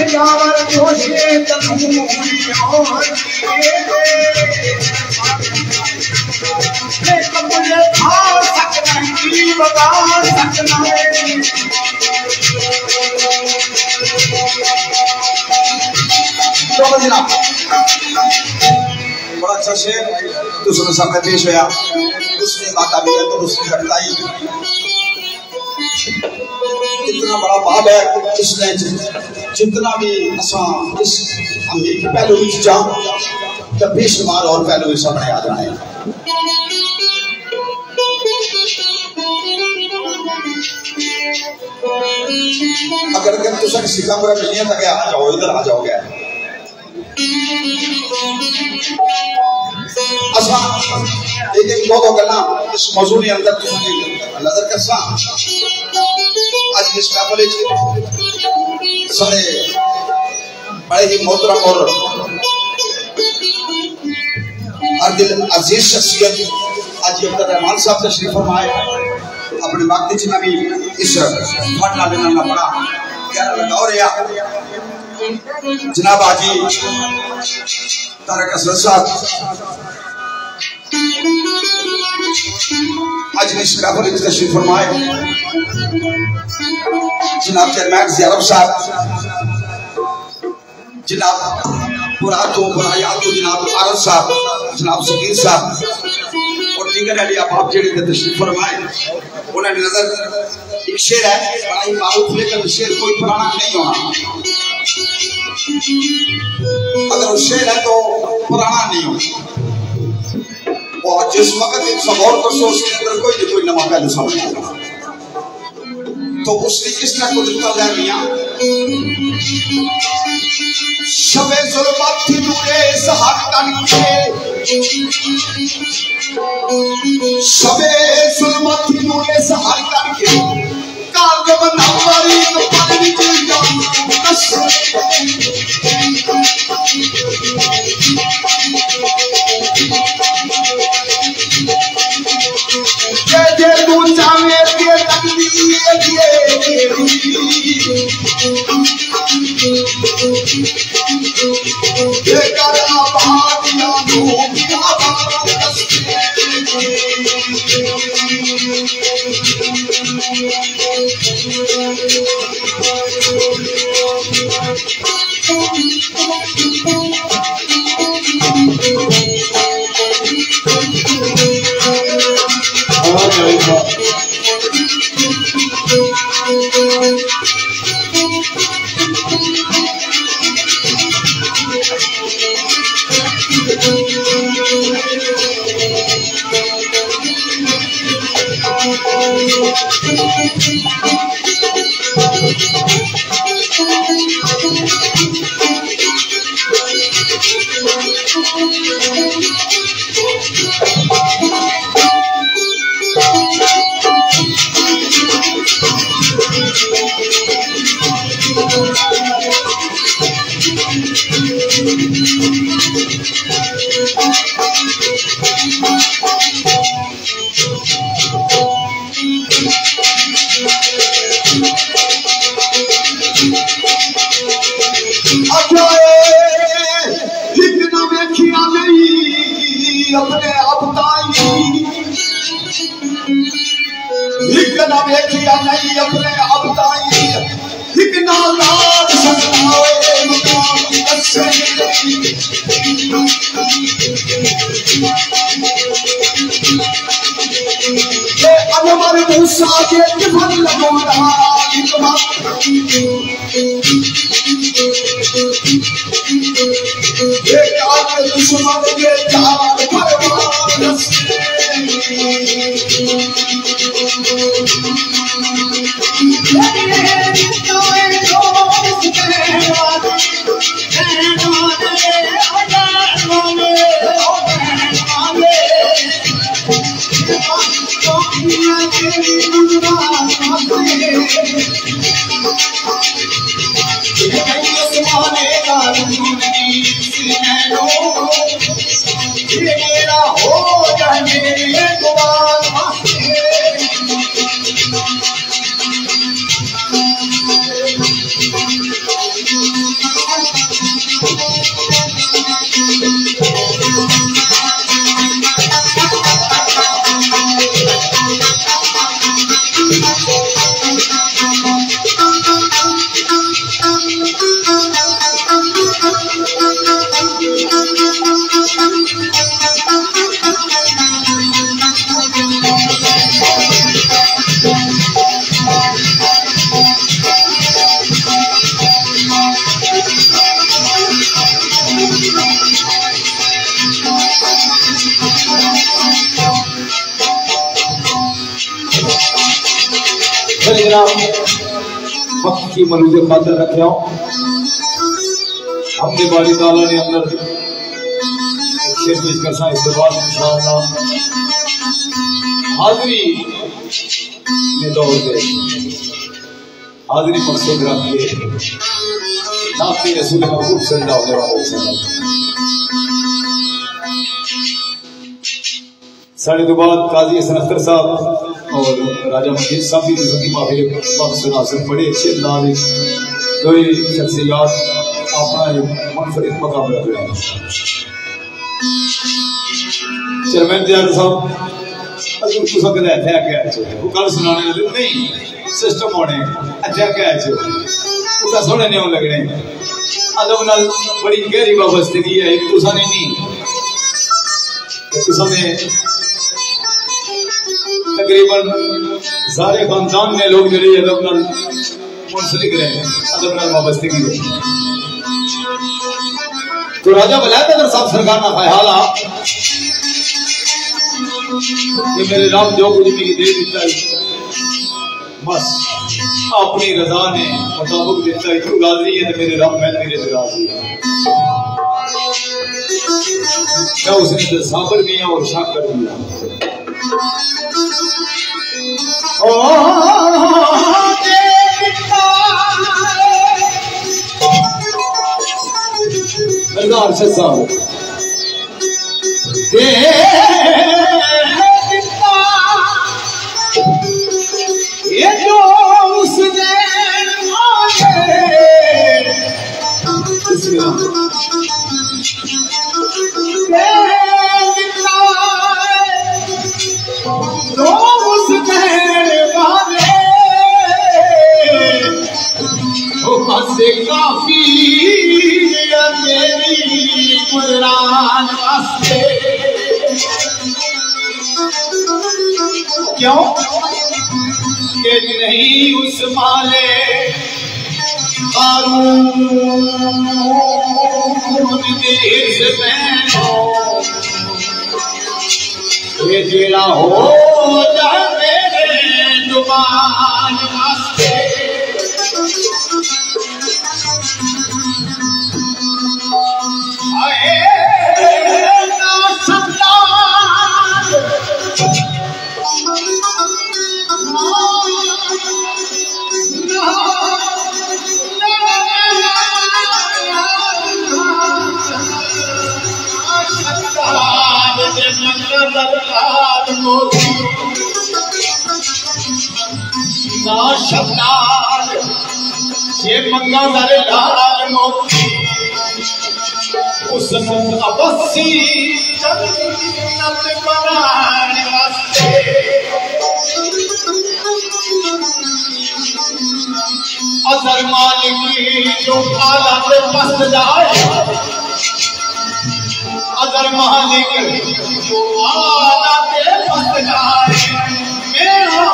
यावर जोशे तनूरियों मैं कबूले खा सकना की बता सकना तो जनाब बड़ा अच्छा शेर दूसरे सामने पेश होया। उसने माता भी है तो उसने घटलाई इतना बड़ा बाब है इसने जितना भी आसान इस अमीर के पहलू में जाओ तो बेशुमार और पहलू में सामने आ जाए। अगर तुझे किसी का बुरा मिलने तक आ जाओ इधर आ जाओगे एक एक दो गल्ला इस मौजू के अंदर नजर कर सा आज इस काफले सारे बड़े ही मोहतरम और दिल अजीज शख्सियत आज अब्दुल रहमान साहब तशरीफ फरमाए अपने वक्त में भी इस फटना देना बड़ा गहरा लगाव रहा। जनाब आजी तारक असलम साहब आज इस काफले में तशरीफ फरमाए। जनाब चेयरमैन ज़ियारब साहब जनाब पुरातो बुरायातो जनाब आरफ साहब जनाब सकीर साहब और दीगर अली अहबाब जेड़े तशरीफ फरमाए। उन्होंने नजर एक शेर है बड़ा ही मारूफ लेकिन शेर कोई पुराना नहीं होना। अगर वो शेर है तो पुराना नहीं होना और जिस वक्त एक सबौर को उसके अंदर कोई नवा पहलू सामने आएगा तो उसने किस तरह को दिखता है मियां शबे जुल्मत थी नूरे सहार करके शबे जुल्मत थी नूरे सहार करके काग बनावारी तो पानी चल जाऊं जय तू चाहे के ये करना भागिया दो अपने अपताई लिखना देखिया नहीं अपने अपताई लिखना लाज सताए ये अनवर मूसा के किफन लगो रहा ये आके दुश्मन के जान परवान मेरा हो जाए वक्त की मरूज खातर रखे हो अपने बारी ताला ने अंदर शेर पेश कर सा इसके बाद इंशाअल्लाह हाजरी में दौड़ दे हाजरी मकसूद रख के नाते रसूल महबूब सल्लल्लाहु अलैहि वसल्लम साढ़े दो बाद काजी हसन अख्तर साहब और राजा मजीद साहब भी की माफी सुनासिर बड़े अच्छे अंदाज दो शख्सियात अपना मुनफरिद मकाम रख रहे हैं। चेयरमैन दियार साहब कल सुनाने नहीं सिस्टम होने अच्छा क्या सोने नहीं लगने अदब नाल बड़ी गहरी वाबस्तगी है तुसा ने नहीं तुसा ने तकरीबन सारे खानदान ने लोग जो अदब नाल मुंसलिक रहे अदब नाल वाबस्तगी है। तो राजा वलायत अगर साहब सरकार का ख्याल आ कि मेरे रब जो कुछ मेरी दे दिता है बस अपनी रजा ने मुताबिक दिता है तू राजी है तो मेरे रब मैं तेरे से राजी है। क्या उसने तो साबर दिया और शाकर दिया अरशद साहब ये जो उसने से काफी मेरी कुरान वास्ते क्यों कि नहीं उस माले कारून देश में ये जेड़ा हो जाए मेरे जुबान वास्ते शब्दार ये मंगा दरे लाल मोती उस अबसी जन्नत बनाने वास्ते अजर मालिक जो आला पे पस्त जाए अजर मालिक जो आला पे पस्त जाए मेरा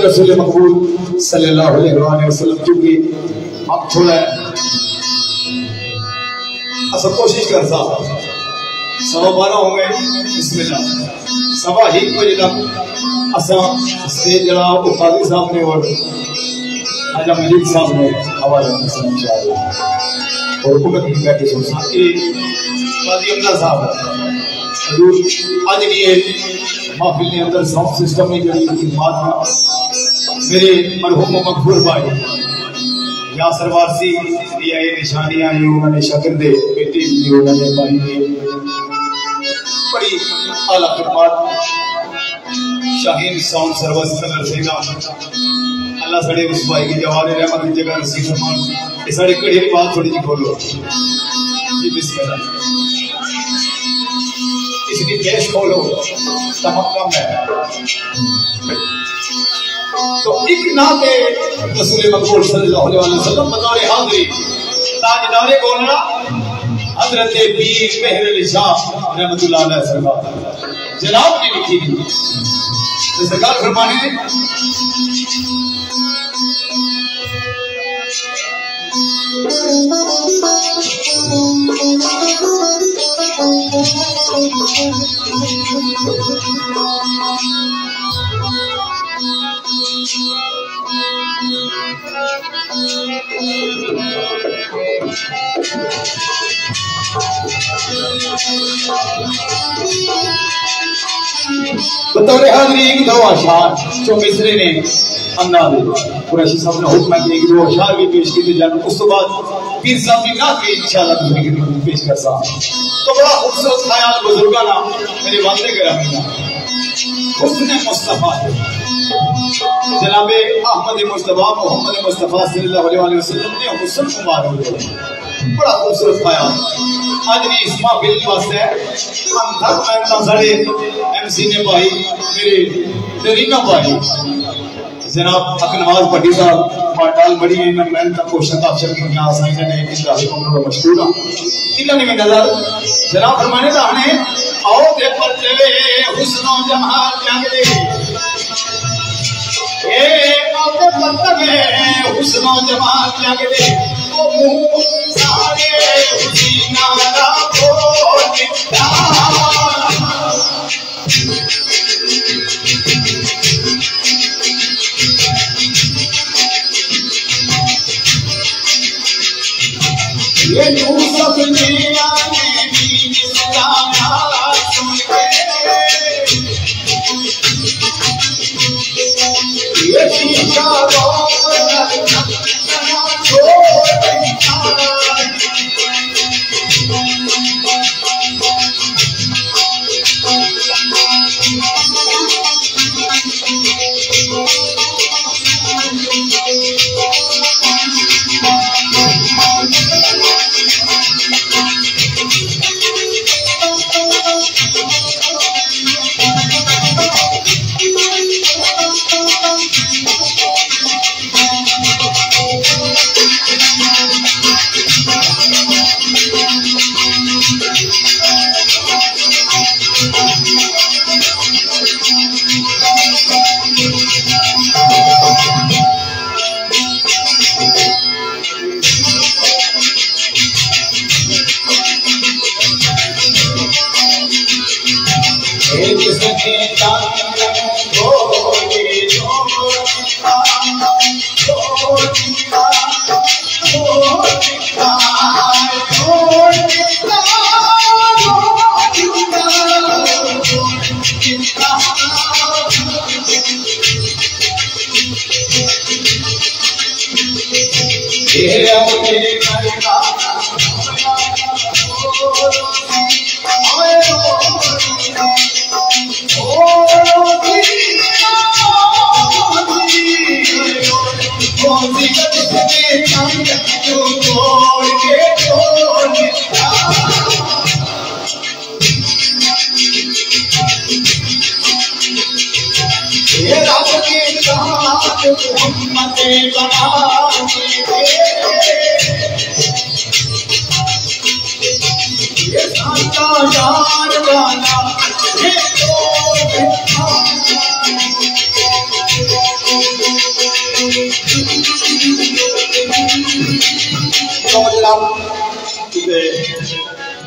रसूल मकबूल सल्लल्लाहु अलैहि वसल्लम क्योंकि अब थोड़ा असल कोशिश कर सवा 12 हो गए बिस्मिल्लाह सवा ही बजे तक असा स्टेज जरा काजी साहब ने और राजा मजीद साहब ने हवाला इंशाअल्लाह और उन्हें बैठे सोचना कि काजी अमला साहब आज की महफिल के अंदर साउंड सिस्टम में जड़ी खिदमत मेरे मरहूम मकबूल भाई यासर वारसी दिया ये निशानियां ही उन्होंने शागिर्दे बेटे भी उन्होंने भाई बड़ी आला खिदमत शाहीन साउंड सर्विस कलर सेना अल्लाह सड़े उस भाई की जवान रहमत की जगह नसीब फरमान। ये साड़ी कड़ी की बात थोड़ी जी खोलो जी बिस्मिल्लाह इसकी केस खोलो तमक्कम है तो एक नाते रसूल मकबूल सल्लल्लाहु अलैहि वसल्लम बतौर हाज़िरी ताजदारे बोलना हजरत पीर मेहर अली शाह रहमतुल्लाह अलैह सरकार जनाब की लिखी गई तो सरकार फरमाने बतौर हाज़िरी एक दो अशार जो मिसरे ने अंदाज़े कुरैशी साहब ने हुक्म किया कि दो अशार भी पेश किए जाने उस तो बाद पीर साहब की ना के इंशाअल्लाह दूसरी की पेश कर सा तो बड़ा खूबसूरत ख्याल बुजुर्गाना मेरे वादे करामी हुस्न मुस्तफा जनाबे अहमद मुस्तफा मोहम्मद मुस्तफा सल्लल्लाहु अलैहि वसल्लम ने हुस्न मुबारक बड़ा खूबसूरत ख्याल आज भी इस महफिल वास्ते अंतर में सारे एमसी ने भाई मेरे तरीका भाई जनाब अकनवाज भट्टी साहब बाटाल बड़ी है मैं तक कोशिश अफसर की यहाँ साइन ने इस राशि को मेरा मशहूर है इतना नहीं नजर जनाब फरमाने का हने आओ दे पर चले हुस्न जमाल जागले ए आओ दे पर चले हुस्न जमाल जागले ओ मुंह सारे हुसीना दा बोलता ये तू सब दुनिया में भी गाना सुन के ये शीशा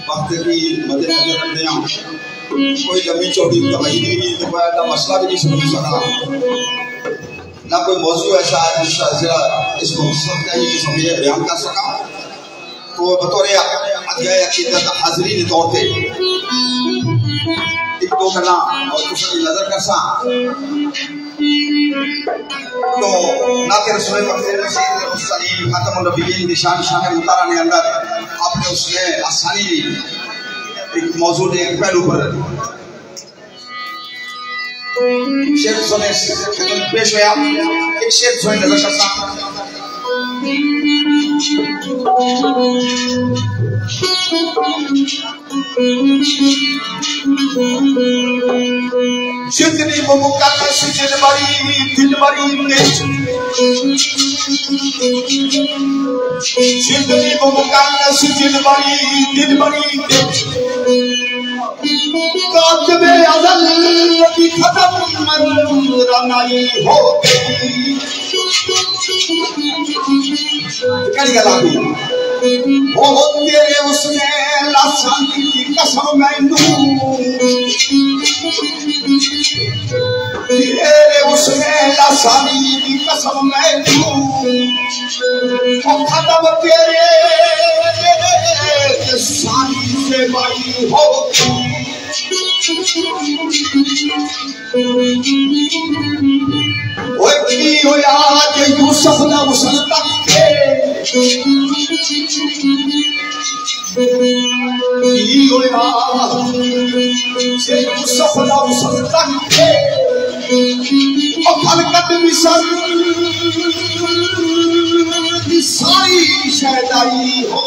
वक्त की मद्देनजर रखते हैं कोई लंबी चौड़ी तवही नहीं का मसला भी नहीं समझ सका ना कोई मौजू ऐसा है इसको समझे बयान कर सका तो बतौर अध्याय अकीदत हाज़िरी के तौर पे एक दो गल्लां और कुछ नजर कर सा तो नाते रसूल सलीम खातमुन नबीयीन निशान शामिल मुतारा ने अंदर आपने उसमें आसानी एक मौजूद एक पहलू पर शेर सुने पेश हुआ एक शेर सुने नजर करता जितनी मुकद्दस दिल बड़ी जितनी मुकद्दस दिल बड़ी कातिबे अज़ल की खत्म रनाई हो गई कल गलाबी ओ तेरे उसने लासानी की कसम मैनू तेरे उसने लासानी की कसम मैनू ओ खत्म तेरे सानी से बाई हो ओ याद यूसुफ ना उसल तक सारी शहदाई हो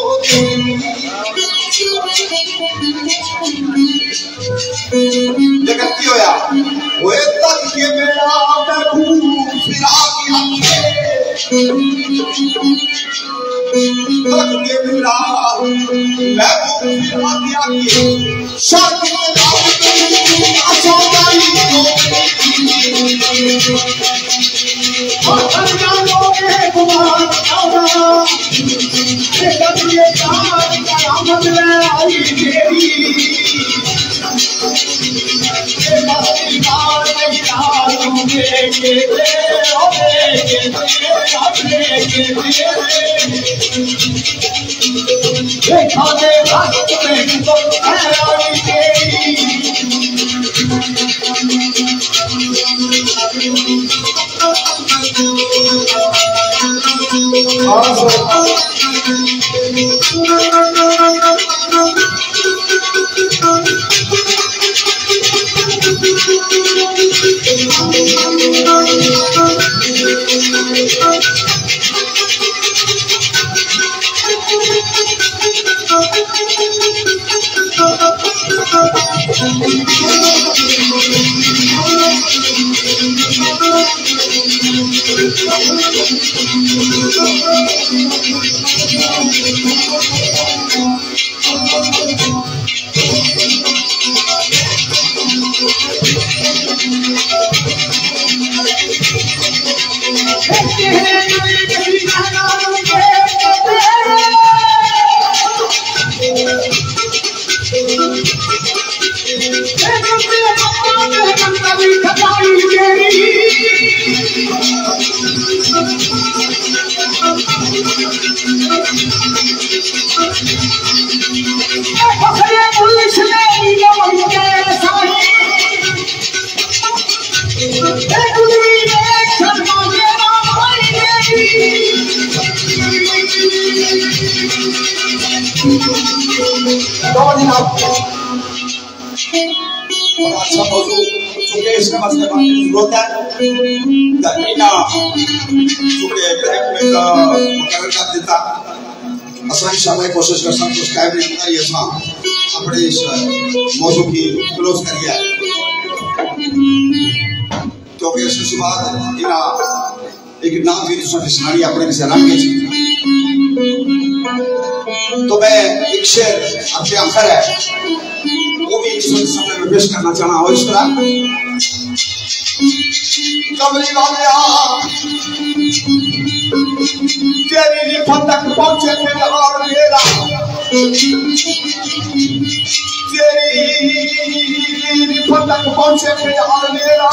लेकिन की होया वो तक के बेड़ा मैं फिरा के बेड़ा मैं फिरा के शर्त अच्छा मौजूद चूंकि इसका मसले जरूरत है चूंकि ब्रेक में मुकर्रर कर देता असल शामिल कोशिश कर सकते उस टाइम में ये था अपने इस मौजू की क्लोज करिए क्योंकि इसके बाद इना एक नाम की सुनाई अपने से रंग तो मैं एक शेर आपके आखिर है वो भी इस समय में पेश करना चाहना और इस तरह कमली वाले तेरी रिफत तक पहुंचे थे और मेरा तेरी रिफत तक पहुंचे थे और मेरा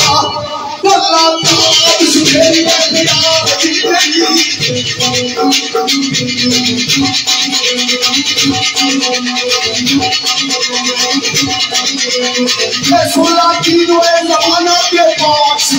सुला तीनों जमाना के पास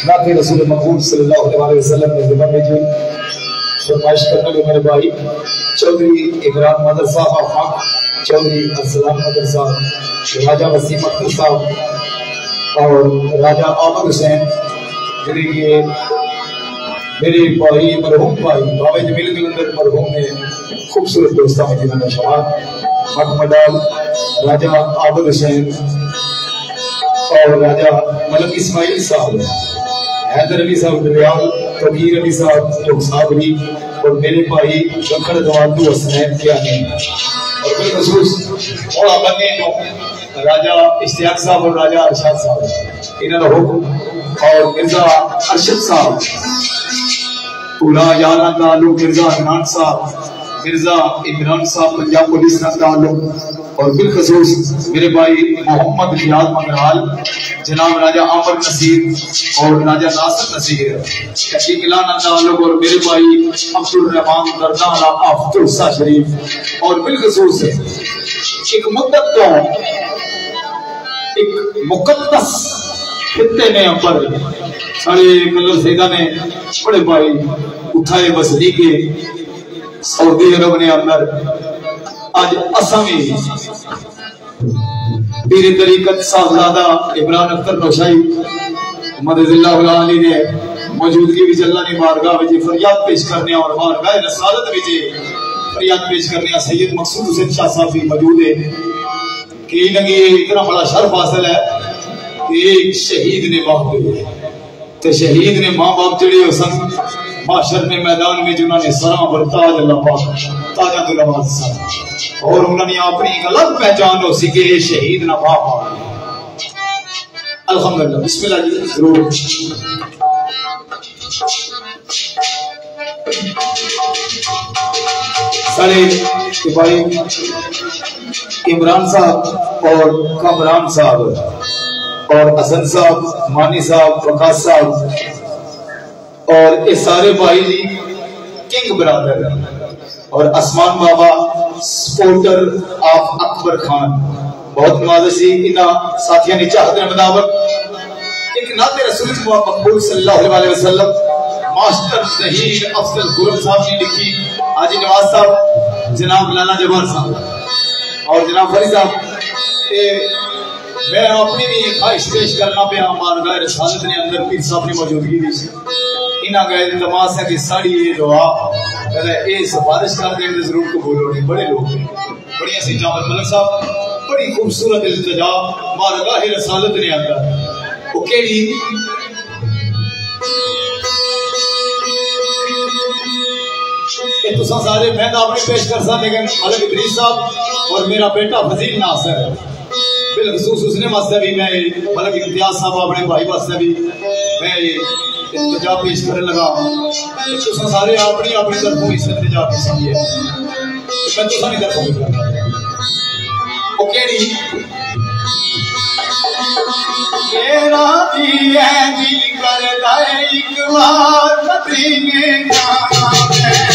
नाते रसूल मकबूल सल्लल्लाहु अलैहि वसल्लम ने ज़िम्मा में जी फरमाइश करने में मेरे भाई चौधरी इमरान मदरसा खान चौधरी असलाम मदरसा राजा वसीम अख्तर साहब और राजा आमद हुसैन जिनके मेरे भाई मरहूम भाई बाबा जमील कलंदर मरहूम ने खूबसूरत दोस्ता में जिन्होंने शमार हक मडाल राजा आमद हुसैन और राजा मलक इस्माइल साहब हैदर अली साहब दरियाल कबीर अली साहब टोकसाबरी और मेरे भाई लखड़ दवादू हसनैन क्या नहीं और बिलखसूस और बने तो राजा इश्तियाक साहब और राजा अरशद साहब इन्होंने हुक्म और मिर्जा अरशद साहब पूरा यारा ताल्लुक मिर्जा इमरान साहब पंजाब पुलिस का ताल्लुक और बिलखसूस मेरे भाई मोहम्मद रियाज मंगराल जनाब राजा आमर नसीर और राजा नासिर नसीर ताल्लुक और मेरे भाई अब्दुल रहमान दरदाना अफ्तुल सा शरीफ और बिलखसूस एक मुद्दत तो एक मुकद्दस खित्ते ने अंबर सारे कलर सैदा ने बड़े भाई उठाए बसरी के सऊदी अरब ने अंदर आज असमी पीर तरीकत साहबजादा इमरान अख्तर नौशाई मददिल्लाह अली ने मौजूदगी विच अल्लाह ने बारगाह विच फरियाद पेश करने और बारगाह रसालत विच फरियाद पेश करने सैयद मकसूद हुसैन शाह साहब भी मौजूद है कि लगी इतना बड़ा शर्फ हासिल है कि एक शहीद ने मां तो शहीद ने मां बाप जड़े सन माशर में मैदान में जिन्होंने सरा बरताज अल्लाह पाक ताजा दुलवाज सन और उन्होंने अपनी एक अलग पहचान हो सी कि शहीद ना मां बाप अल्हम्दुलिल्लाह बिस्मिल्लाह जी जरूर सारे भाई इमरान साहब और कमरान साहब और हसन साहब मानी साहब वकास साहब और ये सारे भाई जी किंग ब्रदर और आसमान बाबा सपोर्टर ऑफ अकबर खान बहुत नवाजी इन साथियों ने चाहत मुताबिक एक नाते रसूल मकबूल सल्लल्लाहु अलैहि वसल्लम मास्टर जहीर अफजल गुरम साहब ने लिखी हाजी नवाज साहब जनाब लाला जवाहर साहब और जनाब फरी साहब मैं अपनी भी ख्वाहिश पेश करना पे बारगाह रसालत ने अंदर पीर साहब ने मौजूदगी दी इना गए तमाश है कि साड़ी ये दुआ कहता है ये सिफारिश कर देने जरूर कबूल होनी बड़े लोग हैं बड़ी ऐसी जामत मलक साहब बड़ी खूबसूरत इल्तिजा बारगाह रसालत ने अंदर वो केड़ी तुसा सारे मैं तो अपनी पेश कर सकता लेकिन मलक इदरीस साहब और मेरा बेटा फजील नासिर बिलखसूस उसने वास्ते भी मैं मलक इम्तियाज साहब अपने भाई वास्ते भी मैं इल्तिजा पेश करने लगा तुसा सारे अपनी अपनी तरफों इस इल्तिजा पेश किए मैं तुसा नहीं तरफों ओ केड़ी मेरा भी है दिल करदा है एक बार मदीने जाना है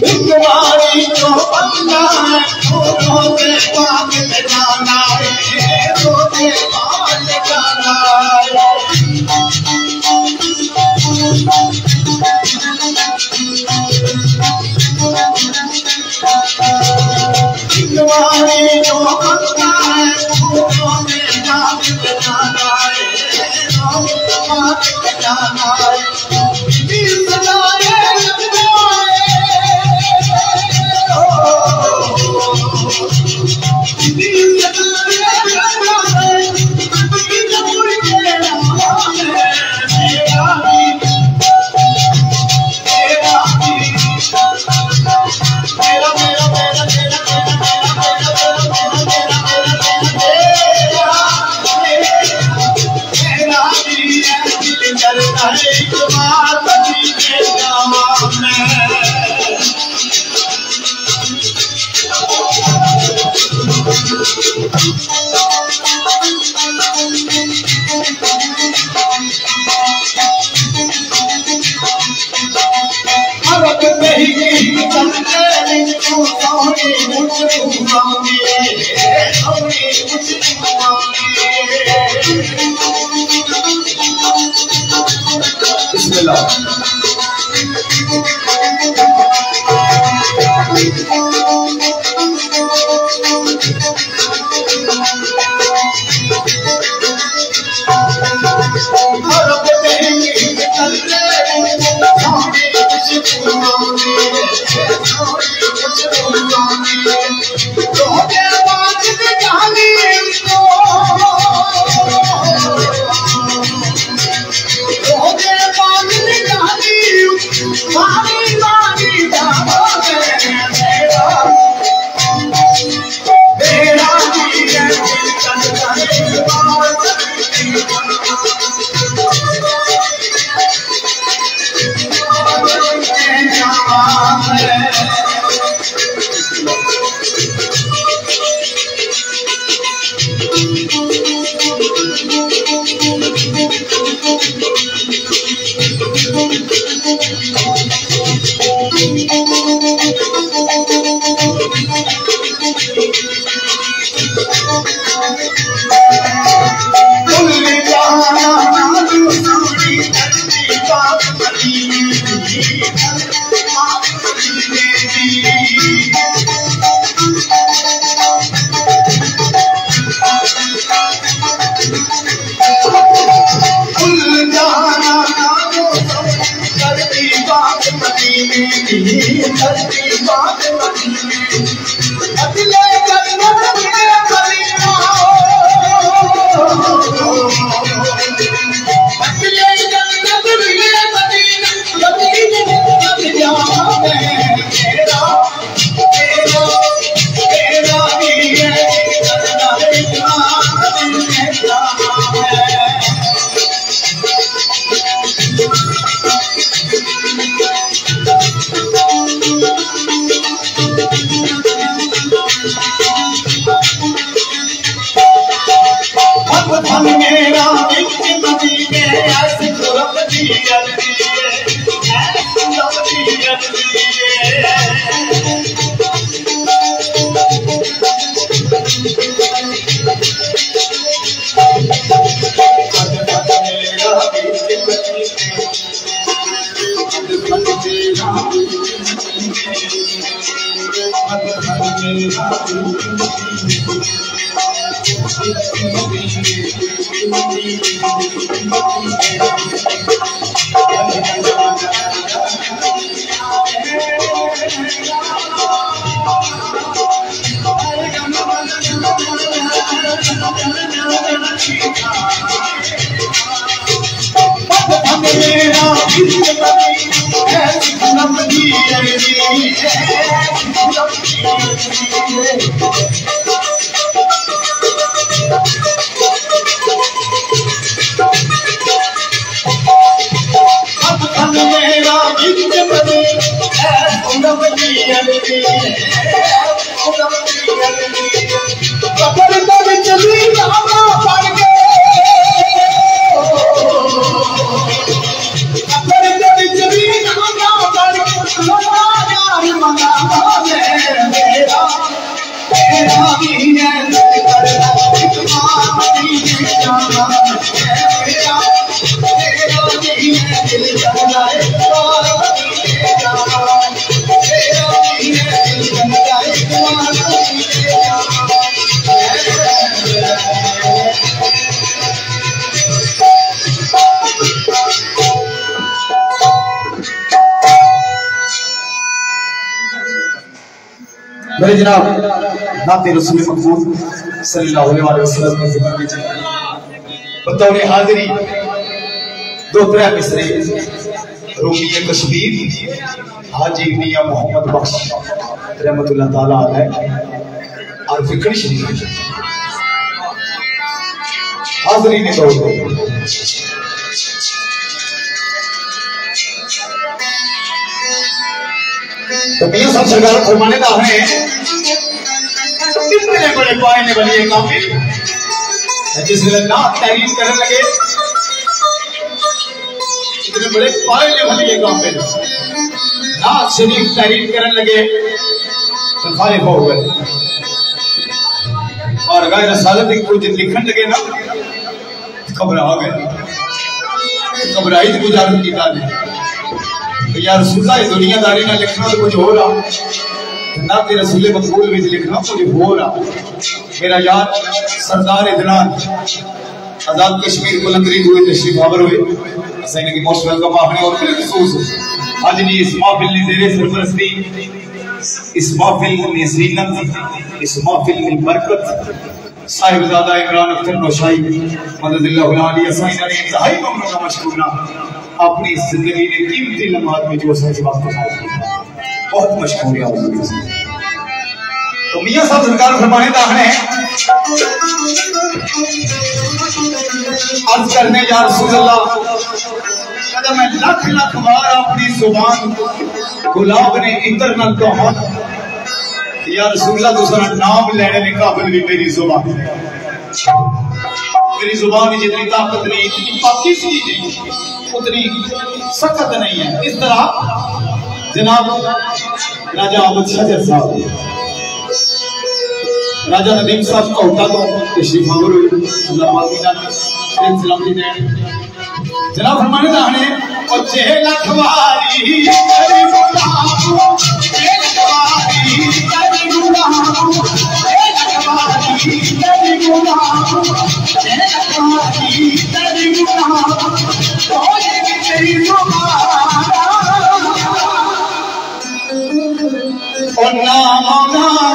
तुम्हारी जो बंदा है फूलों के बाग में जाना है, फूलों के बाग में जाना है। तुम्हारी जो बंदा है फूलों के बाग में जाना है, फूलों के बाग में जाना है। मेरे जनाब नाते रसूल मकबूल सल्लल्लाहु अलैहि वसल्लम ने जिक्र किया बतौर हाजिरी दो त्रै मिसरे रूमी कश्मीर हाजी मियां मोहम्मद बख्श रहमतुल्लाह ताला अलैह और फिक्र शरीफ हाजिरी ने तौर तो मियां साहब सरकार फरमाने का है इतने बड़े पाए बनी है काफिल जिस ना तहरीर करने लगे इतने बड़े पाए बनी है काफिल ना शरीफ तहरीर करने लगे तो फारिग हो गए और गाय रसालत कुछ लिखने लगे ना घबरा गए घबराई तो गुजारत की ताली यार रसूला दुनियादारी ना लिखना तो कुछ हो रहा ना ते रसूले मकबूल में लिखना कुछ हो रहा मेरा यार सरदार इदनान आजाद कश्मीर बुलंदरी हुए तशरीफ आवर हुए सैनिक की मोस्ट वेलकम आपने और खसूस आज ने इस महफिल ने तेरे सरपरस्ती इस महफिल में ज़ीनत इस महफिल में बरकत साहिबजादा इमरान अख्तर नौशाई मददुल्लाह अली असैना ने इंतहाई ममनून मशकूरना अपनी जिंदगी ने कीमती लम्हात में जो सच वक्त बहुत मशहूर है। तो मियां साहब सरकार फरमाने दाखने अर्ज करने या रसूल अल्लाह कदम मैं लख लख बार अपनी जुबान गुलाब ने इतर न कहा या रसूल अल्लाह दूसरा नाम लेने के काबिल भी मेरी जुबान जितनी ताकत नहीं इतनी पाकिज़गी नहीं उतनी सख्त नहीं है। इस तरह जनाब राजा अहमद शजर साहब राजा नदीम साहब कोटा तो तशरीफ आवर हुई अल्लाह माफीना एक सलामती दें जनाब फरमाने दाने और 6 लाख वारी तेरी गुलाम 6 लाख वारी तेरी गुलाम 6 लाख वारी तेरी गुलाम 6 लाख वारी तेरी गुलाम होएगी तेरी जुबान और नाम नाम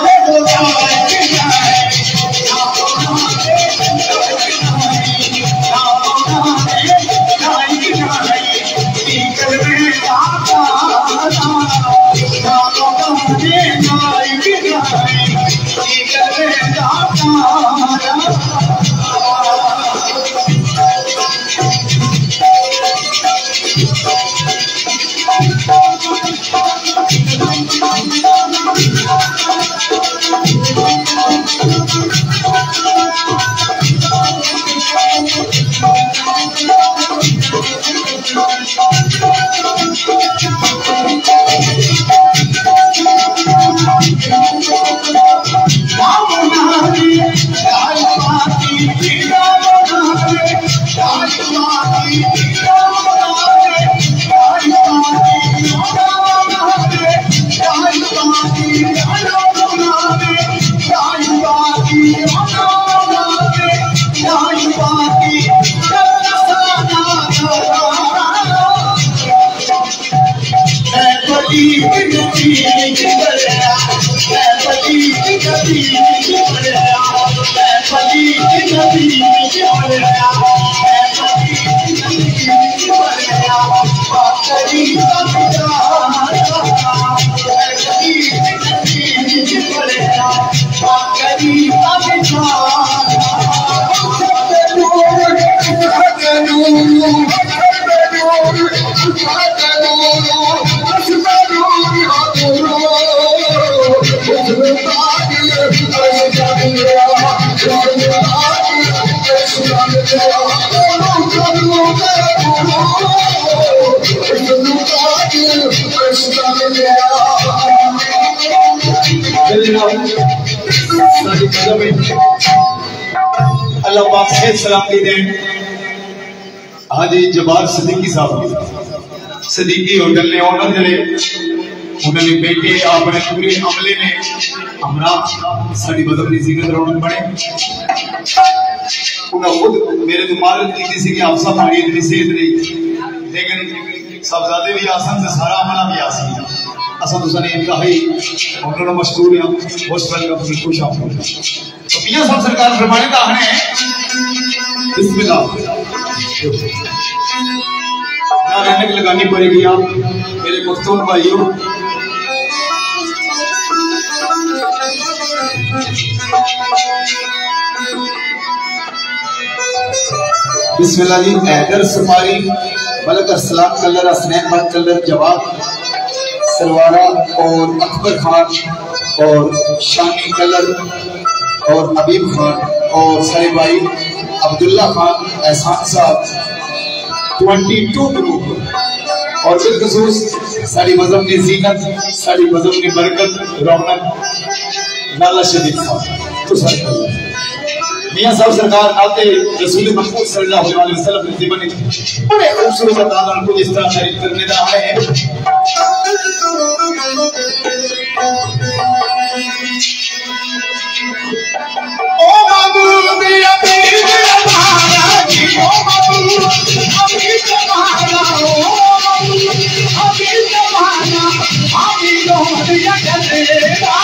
Thank you. अल्लाह पाक सेहत सलामती दें। हाजी जवाब सिद्दीकी साहब सिद्दीकी होटल ने उन्होंने बेटे अपने पूरे अमले ने हमरा साड़ी मजहब की जिक्र रौनक बने उन्हें खुद मेरे तो मारत की थी कि आप सब हमारी इतनी सेहत नहीं लेकिन सबजादे भी आसन से सारा अमला भी आसन असल तो सने इंतहाई उन्होंने मशहूर हैं मोस्ट वेलकम खुश आप तो पिया सब सरकार फरमाने का है बिस्मिल्लाह रहने लगानी पड़ेगी आप मेरे पख्तून भाइयों। बिस्मिल्लाह जी। हैदर सफारी मलक अरसलान कलर हसनैन बन कलर जवाब सलवारा और अकबर खान और शानी कलर और हबीब खान और सारे भाई अब्दुल्ला खान एहसान साहब 22 ग्रुप और बिलखसूस साड़ी मजहब की जीनत साड़ी मजहब की बरकत रौनक नाला शरीफ साहब तो मियां साहब सरकार आते रसूल महमूद सल्लल्लाहु अलैहि वसल्लम ने जीवन बड़े खूबसूरत अंदाज को इस तरह शरीफ करने दा है। ओ महबूब मेरा पीर हमारा जी ओ महबूब हबीब हमारा ओ हबीब हमारा हबीब हमारा जलेगा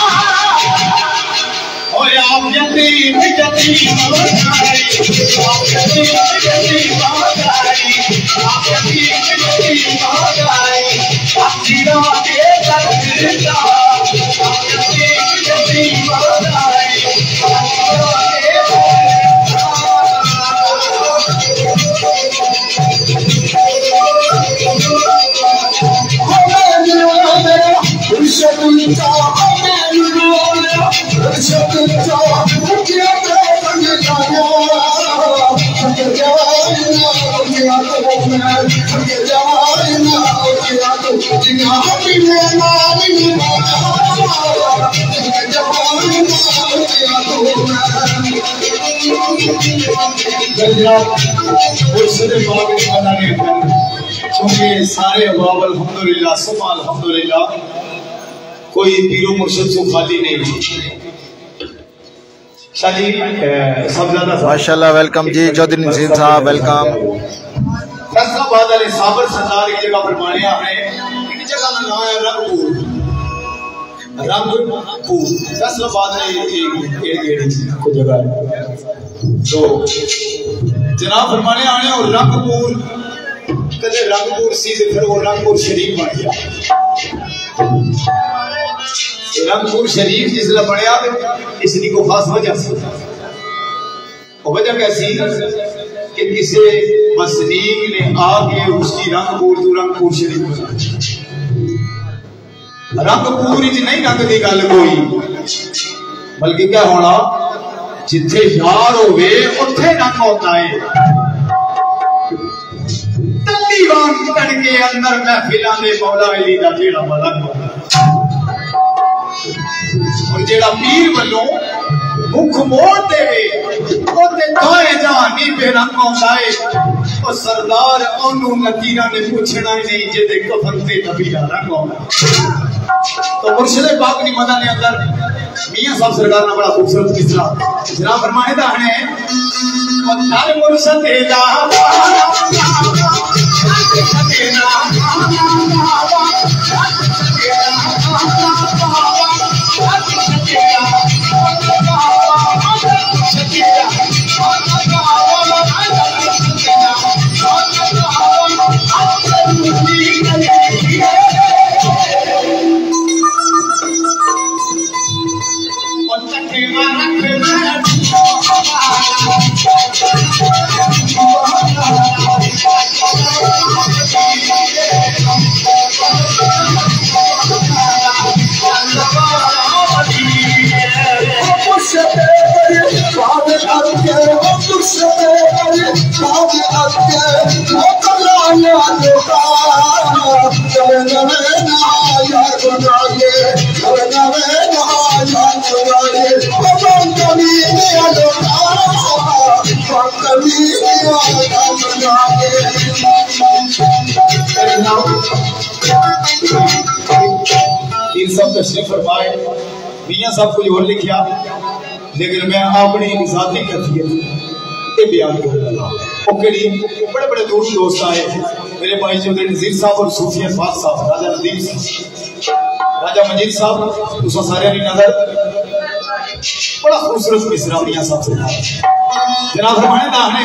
और आप यतीम यतीम बताई आप यतीम यतीम बताई आप यतीम यतीम बताई आप जीरा के करता आप यतीम यतीम बताई आप जीरा के सारे अहबाब अल्हम्दुलिल्लाह सुबह अल्हम्दुलिल्लाह कोई पीरो मुर्शिद से खाली नहीं माशाल्लाह। वेलकम जी चौधरी नसीम साहब वेलकम। फैसलाबाद वाले साबर सरदार की जगह पर माने आपने एक जगह का नाम है रंगपुर रंगपुर फैसलाबाद में एक जगह है तो जनाब फरमाने आने और रंगपुर कदे रंगपुर सी फिर वो रंगपुर शरीफ बन गया। रंगपुर शरीफ जिसला बनया इसकी को खास वजह से वजह कैसी कि किसी वसनीक ने आके उसकी रंगपुर तो रंगपुर शरीफ बना। रंगपुर नहीं रंग की गल कोई बल्कि क्या होना जिथे यार होवे उत्थे रंग होता है। तलीवान तड़के अंदर महफिलों के मौला अली का जेड़ा मलक होता और जेड़ा पीर वालों मुख मोड़ देवे ओते दाए जहानी बेरंग होता है। और सरदार ओनू नकीरा ने पूछना ही नहीं जेदे कफन ते नबी दा रंग होना। तो मुर्शिद पाक की मदद ने अंदर मियां साहब सरकार ने बड़ा खूबसूरत किस्सा जनाब फरमाने दा है और मुर्शिद दा इन सब तशरीफ फरमाए मियां सब कुछ और लिखा, लेकिन मैं अपनी जाती कैफियत ये बयान कर लगा। बड़े बड़े दूर दोस्त आए, मेरे भाई चौधरी नजीर साहब और सूफिया फाज साहब, राजा नदीम साहब, राजा मजीद साहब, उस सारे नजर बड़ा खूबसूरत मिसरा मियां साहब से जनाब फरमाने दाने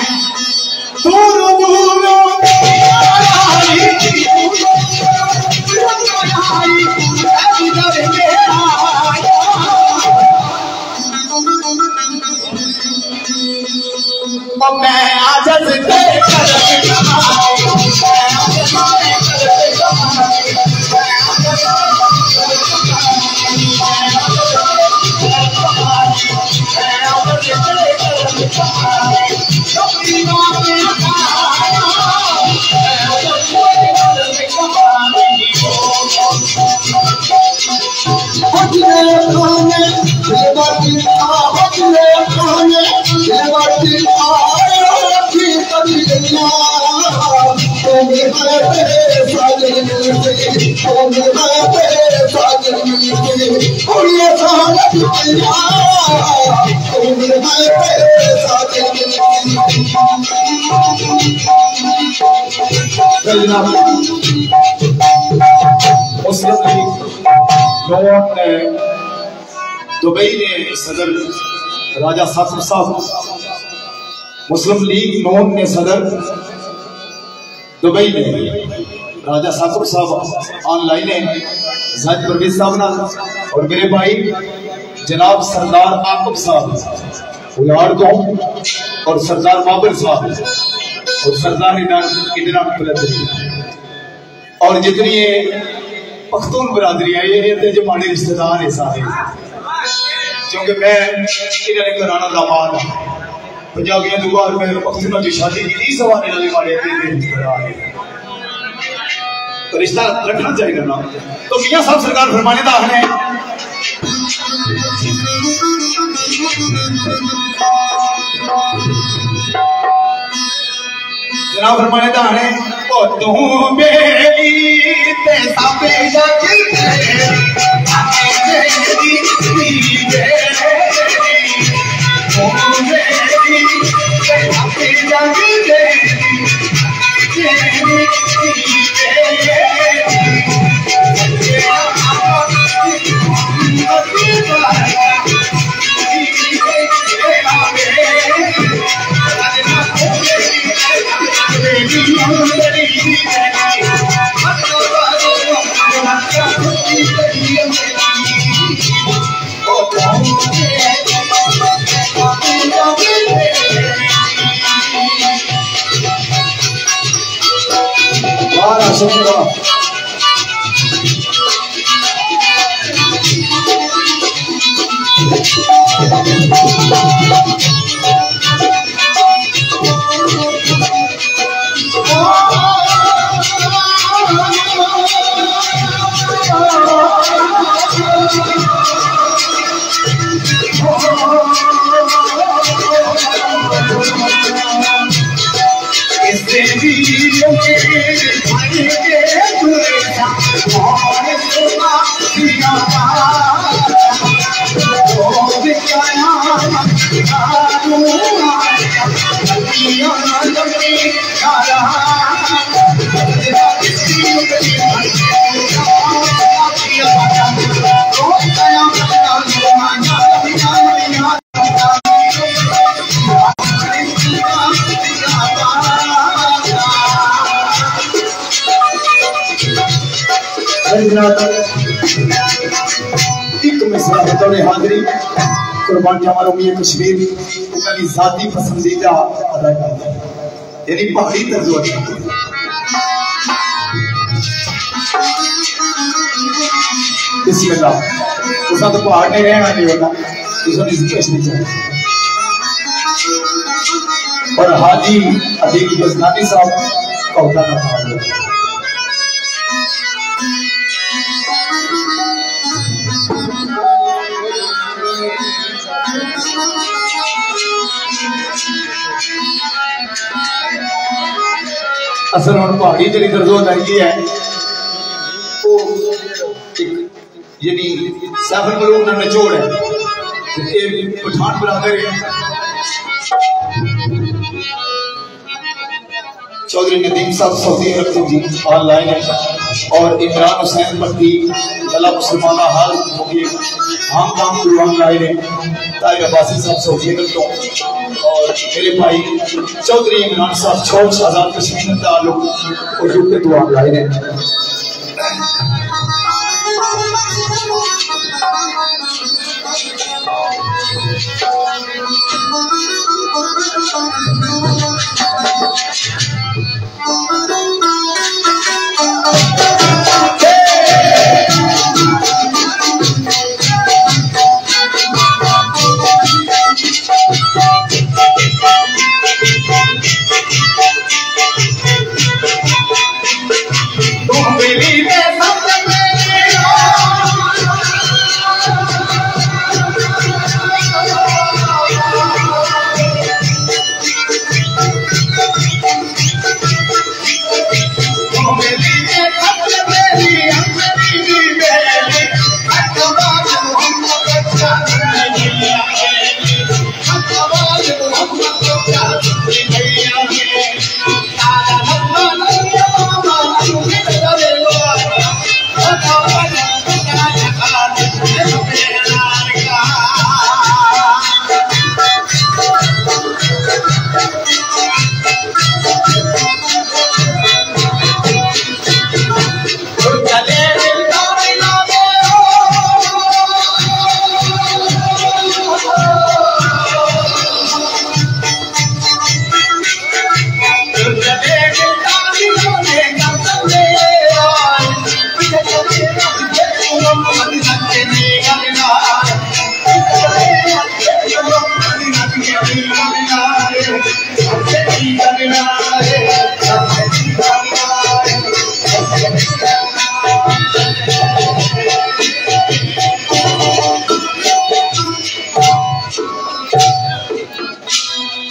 मैं आजत दुबई ने सदर राजा साकिब साहब, मुस्लिम लीग नून ने सदर दुबई में राजा साकिब साहब ऑनलाइन है जाहिद परवेज साहब ना, और मेरे भाई जनाब सरदार आकिब साहब उलाड़ को, और सरदार बाबर साहब और सरदार इनाम और जितनी पख्तून बरादरी है ये जमाने रिश्तेदार है सारे, क्योंकि मैं इन्होंने घराना दामाद पंजाबियों के बाद मैं पख्तूनों की शादी की सवाल वाले तो रिश्ता रखना चाहिए ना। तो मियां साहब सरकार फरमाने दा है जनाब फरमाने दा है ओ तू बेली ते साबे एक मिसरा बतौर हाजिरी कुर्बान जावा मियां कश्मीर उनकी जाती पसंदीदा अदा करता है, यानी पहाड़ी तर्जुआ बिस्मिल्लाह उसका तो पहाड़ नहीं रहना नहीं होता, उसने जिक्र नहीं चाहिए। और हाजी अदीब गजनानी साहब का उतारा था असल हम पहाड़ी जी दर्जो अदायगी है वो एक यानी सैफुल मलूक का निचोड़ है। ये पठान बरादर है। चौधरी नदीम साहब सऊदी अरब से जी ऑनलाइन है और इमरान हुसैन पत्ती अल्लाह मुसलमाना हाल होगी हांगकांग टू ऑनलाइन है। ताहिर अब्बासी साहब सऊदी अरब तो और मेरे भाई चौधरी इमरान साहब छोट आजाद कश्मीर ताल्लुक और यूके टू ऑनलाइन है।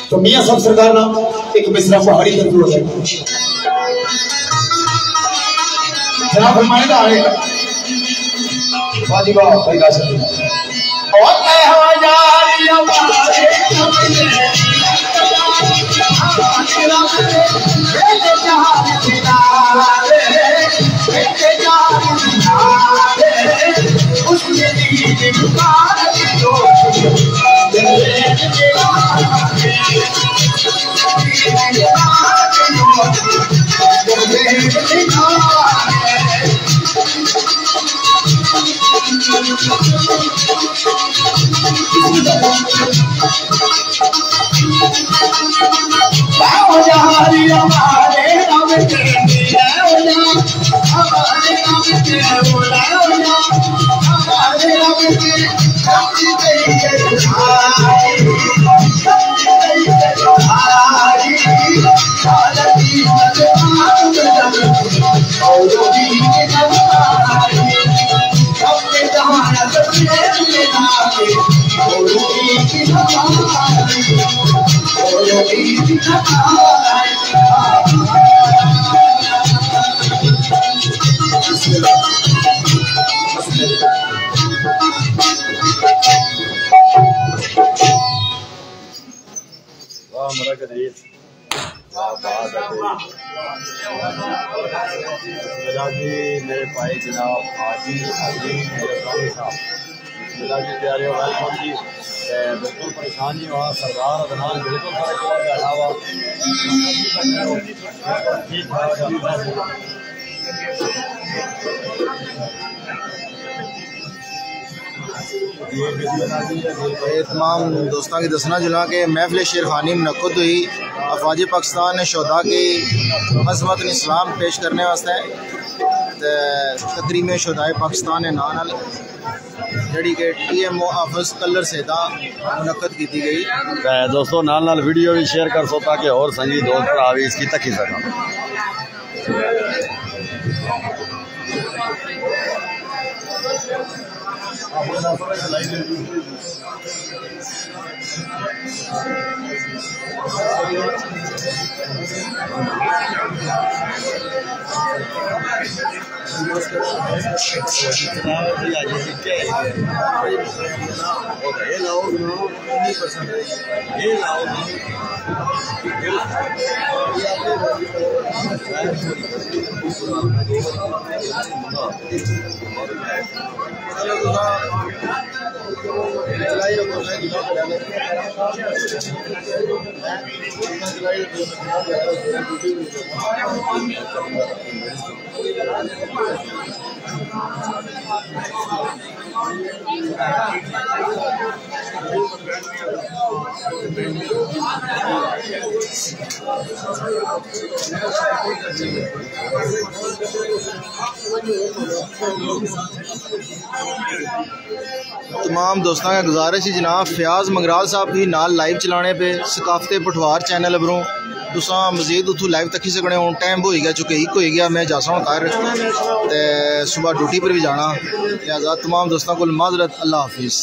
तो मियां साहब सरकार ना एक मिसरा पहाड़ी तंदूर है जनाब फरमाने का आए वाजिबा भाई का सकते और मैं हो यारी हमारे उसने मेरे भाई जनाब हाजी प्यारे वेलकम जी बिल्कुल परेशान जी वहाँ सरदार अदनान बिल्कुल बैठा हुआ ठीक तमाम दोस्तों की दसना जुला के महफिल शेरखानी मनक़द हुई अफवाज पाकिस्तान ने शोधा की मज़मत इस्लाम पेश करने वास्ते तकरीम शोधाए पाकिस्तान ने नाम जी के TMO ऑफिस कलर से मुनक़द की गई। दोस्तों नाल वीडियो भी शेयर कर सो ताकि और संगी दोस्त भरा भी इसकी तकी सका। तमाम दोस्तों का गुजारिश है जनाब फयाज मंगराल साहब की नाल लाइव चलाने पे सकाफते पठवार चैनल बरों तुसा मजीद उतू लाइव तक ही सकने हूँ। टाइम हो गया चूँकि एक हो गया मैं जासा हूँ घर ते सुबह ड्यूटी पर भी जाना लिहाजा तमाम दोस्तों को माजरत। अल्लाह हाफिज़।